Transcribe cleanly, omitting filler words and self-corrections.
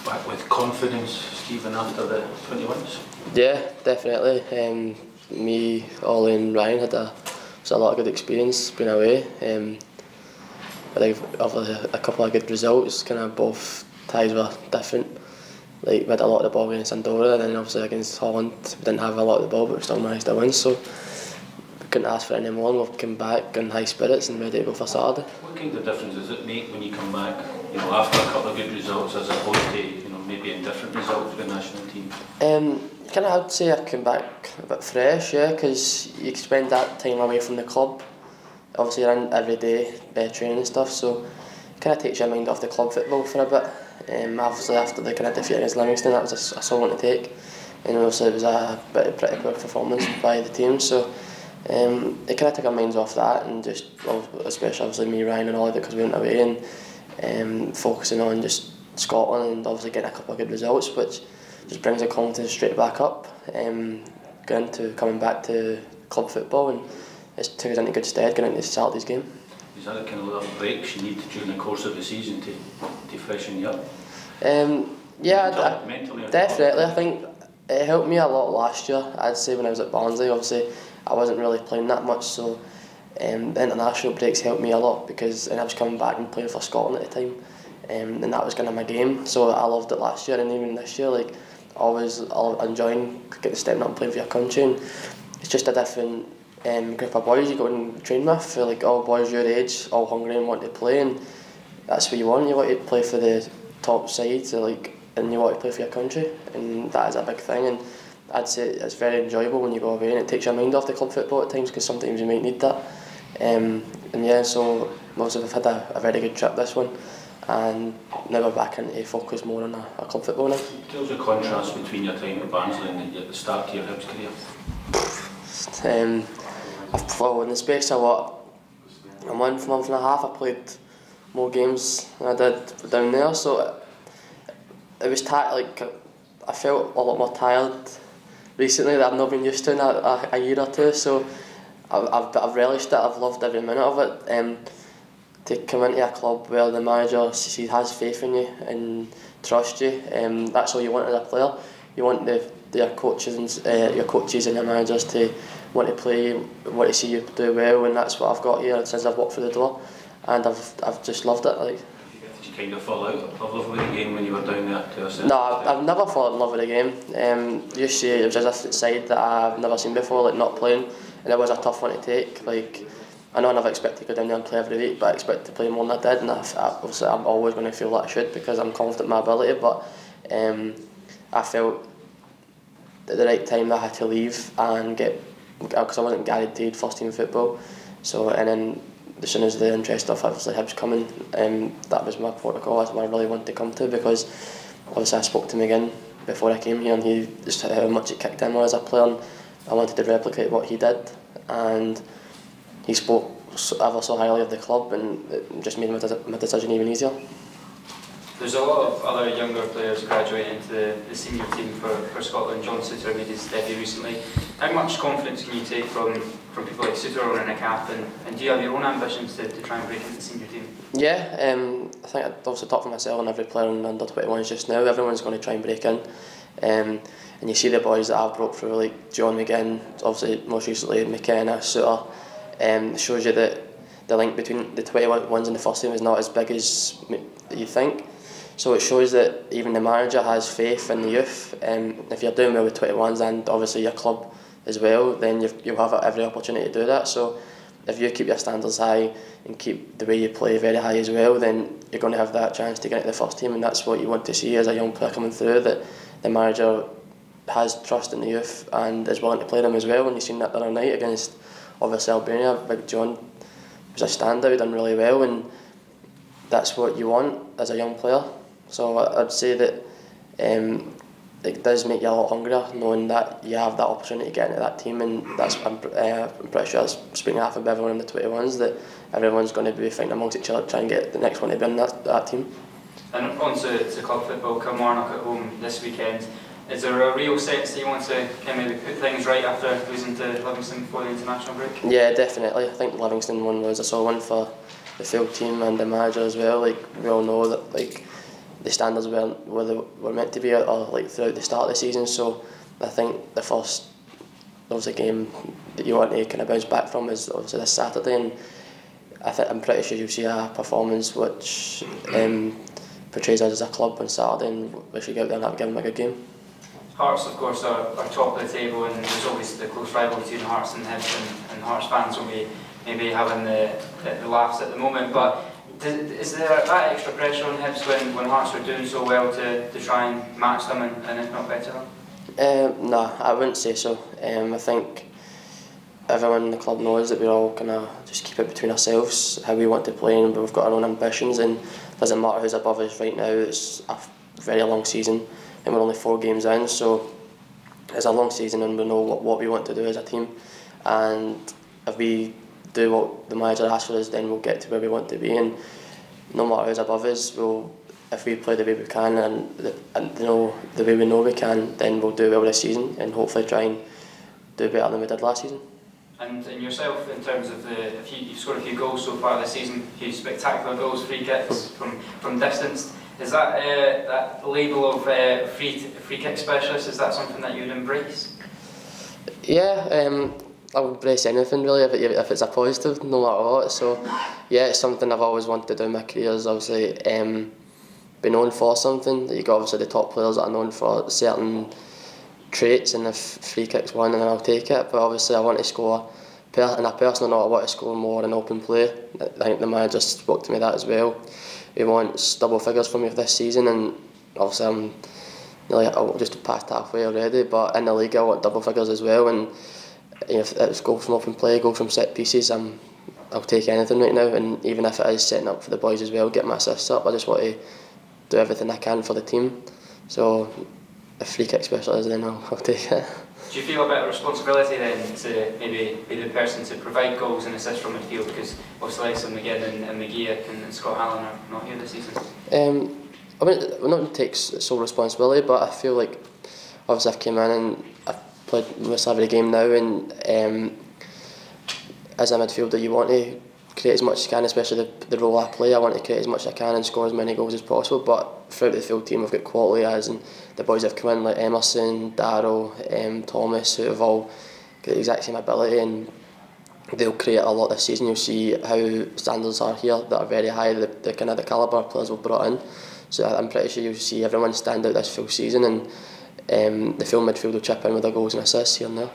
back with confidence, Stephen, after the 21s? Yeah, definitely. Me, Ollie and Ryan had a lot of good experience being away. Obviously a couple of good results, kind of both ties were different. Like, we had a lot of the ball against Andorra, and then obviously against Holland we didn't have a lot of the ball, but we still managed to win, so we couldn't ask for any more, and we've come back in high spirits and ready to go for Saturday. What kind of difference does it make when you come back, you know, after a couple of good results as opposed to, you know, maybe indifferent results for the national team? Kind of, I'd say I came back a bit fresh, yeah, because you spend that time away from the club. Obviously you're in every day training and stuff, so it kind of takes your mind off the club football for a bit. Obviously after the kind of defeat against Livingston, that was a sore one to take, and obviously it was a pretty poor performance by the team, so it kind of took our minds off that, and just, well, especially obviously me, Ryan and Ollie, because we went away, and focusing on just Scotland and obviously getting a couple of good results, which just brings the confidence straight back up, coming back to club football, and it's took us into good stead going into Saturday's game. Is that the kind of little breaks you need during the course of the season to freshen you up? Yeah, mentally, definitely. I think it helped me a lot last year. I'd say when I was at Barnsley, obviously I wasn't really playing that much, so the international breaks helped me a lot, because I was coming back and playing for Scotland at the time, and that was kind of my game. So I loved it last year, and even this year, like, always enjoying getting stepping up and playing for your country. And it's just a different group of boys you go and train with. They're like all boys your age, all hungry and want to play, and that's what you want. You want to play for the top sides, and you want to play for your country, and that is a big thing. And I'd say it's very enjoyable when you go away, and it takes your mind off the club football at times, because sometimes you might need that. And yeah, so obviously we've had a very good trip this one, and now we're back into focus more on our club football now. Tell us the contrast between your time at Barnsley and at the start of your Hibs career. In the space of a month and a half, I played more games than I did down there, so it was I felt a lot more tired recently that I've not been used to in a year or two, so I've relished it. I've loved every minute of it. To come into a club where the manager has faith in you and trusts you, that's all you want as a player. You want your coaches and your managers to want to play you, want to see you do well, and that's what I've got here since I've walked through the door, and I've just loved it. Like, did you kind of fall out of love with the game when you were down there to a certain No, I've never fallen in love with the game. You see, it was a different side that I've never seen before, like not playing, and it was a tough one to take. Like, I know I never expect to go down there and play every week, but I expect to play more than I did, and obviously I'm always going to feel that I should, because I'm confident in my ability, but I felt at the right time that I had to leave and because I wasn't guaranteed first team football. So, and then as soon as the interest of obviously Hibs coming, that was my protocol. That's what I really wanted to come to, because obviously I spoke to him again before I came here, and he just how much it kicked him as a player, and I wanted to replicate what he did, and he spoke ever so highly of the club, and it just made my decision even easier. There's a lot of other younger players graduating into the senior team for Scotland. John Suter made his debut recently. How much confidence can you take from people like Suter owning a cap, and do you have your own ambitions to try and break into the senior team? Yeah, I think I'd obviously talk for myself and every player in under 21s just now. Everyone's going to try and break in, and you see the boys that I've broke through, like John McGinn, obviously most recently McKenna, Suter. Shows you that the link between the 21s and the first team is not as big as you think. So it shows that even the manager has faith in the youth. If you're doing well with 21s and obviously your club as well, then you'll have every opportunity to do that. So if you keep your standards high and keep the way you play very high as well, then you're going to have that chance to get into the first team, and that's what you want to see as a young player coming through, that the manager has trust in the youth and is willing to play them as well. And you've seen that the other night against obviously Hibernian. Big John was a standout, done really well, and that's what you want as a young player. So I'd say that it does make you a lot hungrier knowing that you have that opportunity to get into that team, and that's I'm pretty sure that's speaking half of everyone in the 21s, that everyone's going to be fighting amongst each other to try and get the next one to be in that team. And on to club football, Kilmarnock at home this weekend. Is there a real sense that you want to kind of maybe put things right after losing to Livingston before the international break? Yeah, definitely. I think the Livingston one was a solid one for the full team and the manager as well. Like, we all know that, like, the standards weren't where they were meant to be, or like throughout the start of the season. So I think the first obviously game that you want to kind of bounce back from is obviously this Saturday, and I'm pretty sure you'll see a performance which portrays us as a club on Saturday, and we should go out there and give them a good game. Hearts, of course, are top of the table, and there's obviously the close rivalry between Hearts and Hibs, and Hearts fans will be maybe having the laughs at the moment. But is there that extra pressure on Hibs when Hearts are doing so well to try and match them and if not better them? No, I wouldn't say so. I think everyone in the club knows that we're all kind of just keep it between ourselves, how we want to play, and we've got our own ambitions, and it doesn't matter who's above us right now. It's a very long season, and we're only 4 games in, so it's a long season, and we know what we want to do as a team, and if we do what the manager asks for us, then we'll get to where we want to be, and no matter who's above us, if we play the way we can and the way we know we can, then we'll do well this season and hopefully try and do better than we did last season. And yourself, in terms of you've scored a few goals so far this season, a few spectacular goals, free kicks from distance. Is that that label of free kick specialist? Is that something that you would embrace? Yeah, I'll embrace anything really if it's a positive, no matter what. So yeah, it's something I've always wanted to do in my career. Is obviously be known for something. You got obviously the top players that are known for certain traits, and if free kick's one, then I'll take it. But obviously I want to score, in a personal note, I want to score more in open play. I think the manager spoke to me that as well. He wants double figures from me this season, and obviously I'm just past halfway already, but in the league I want double figures as well, and if it's goals from open play, goals from set pieces, I'll take anything right now, and even if it is setting up for the boys as well, get my assists up, I just want to do everything I can for the team. So if free kick specialist, then I'll take it. Do you feel a bit of responsibility then to maybe be the person to provide goals and assists from midfield, because obviously McGinn and McGee and Scott Allen are not here this season? I mean, not take sole responsibility, but I feel like obviously I've came in and I've played most every game now, and as a midfielder you want to create as much as you can, especially the role I play. I want to create as much as I can and score as many goals as possible, but throughout the field team we've got quality and the boys have come in like Emerson, Darryl, Thomas, who have all got the exact same ability, and they'll create a lot this season. You'll see how standards are here that are very high, the kind of the calibre of players we've brought in. So I'm pretty sure you'll see everyone stand out this full season, and the full midfield will chip in with their goals and assists here and there.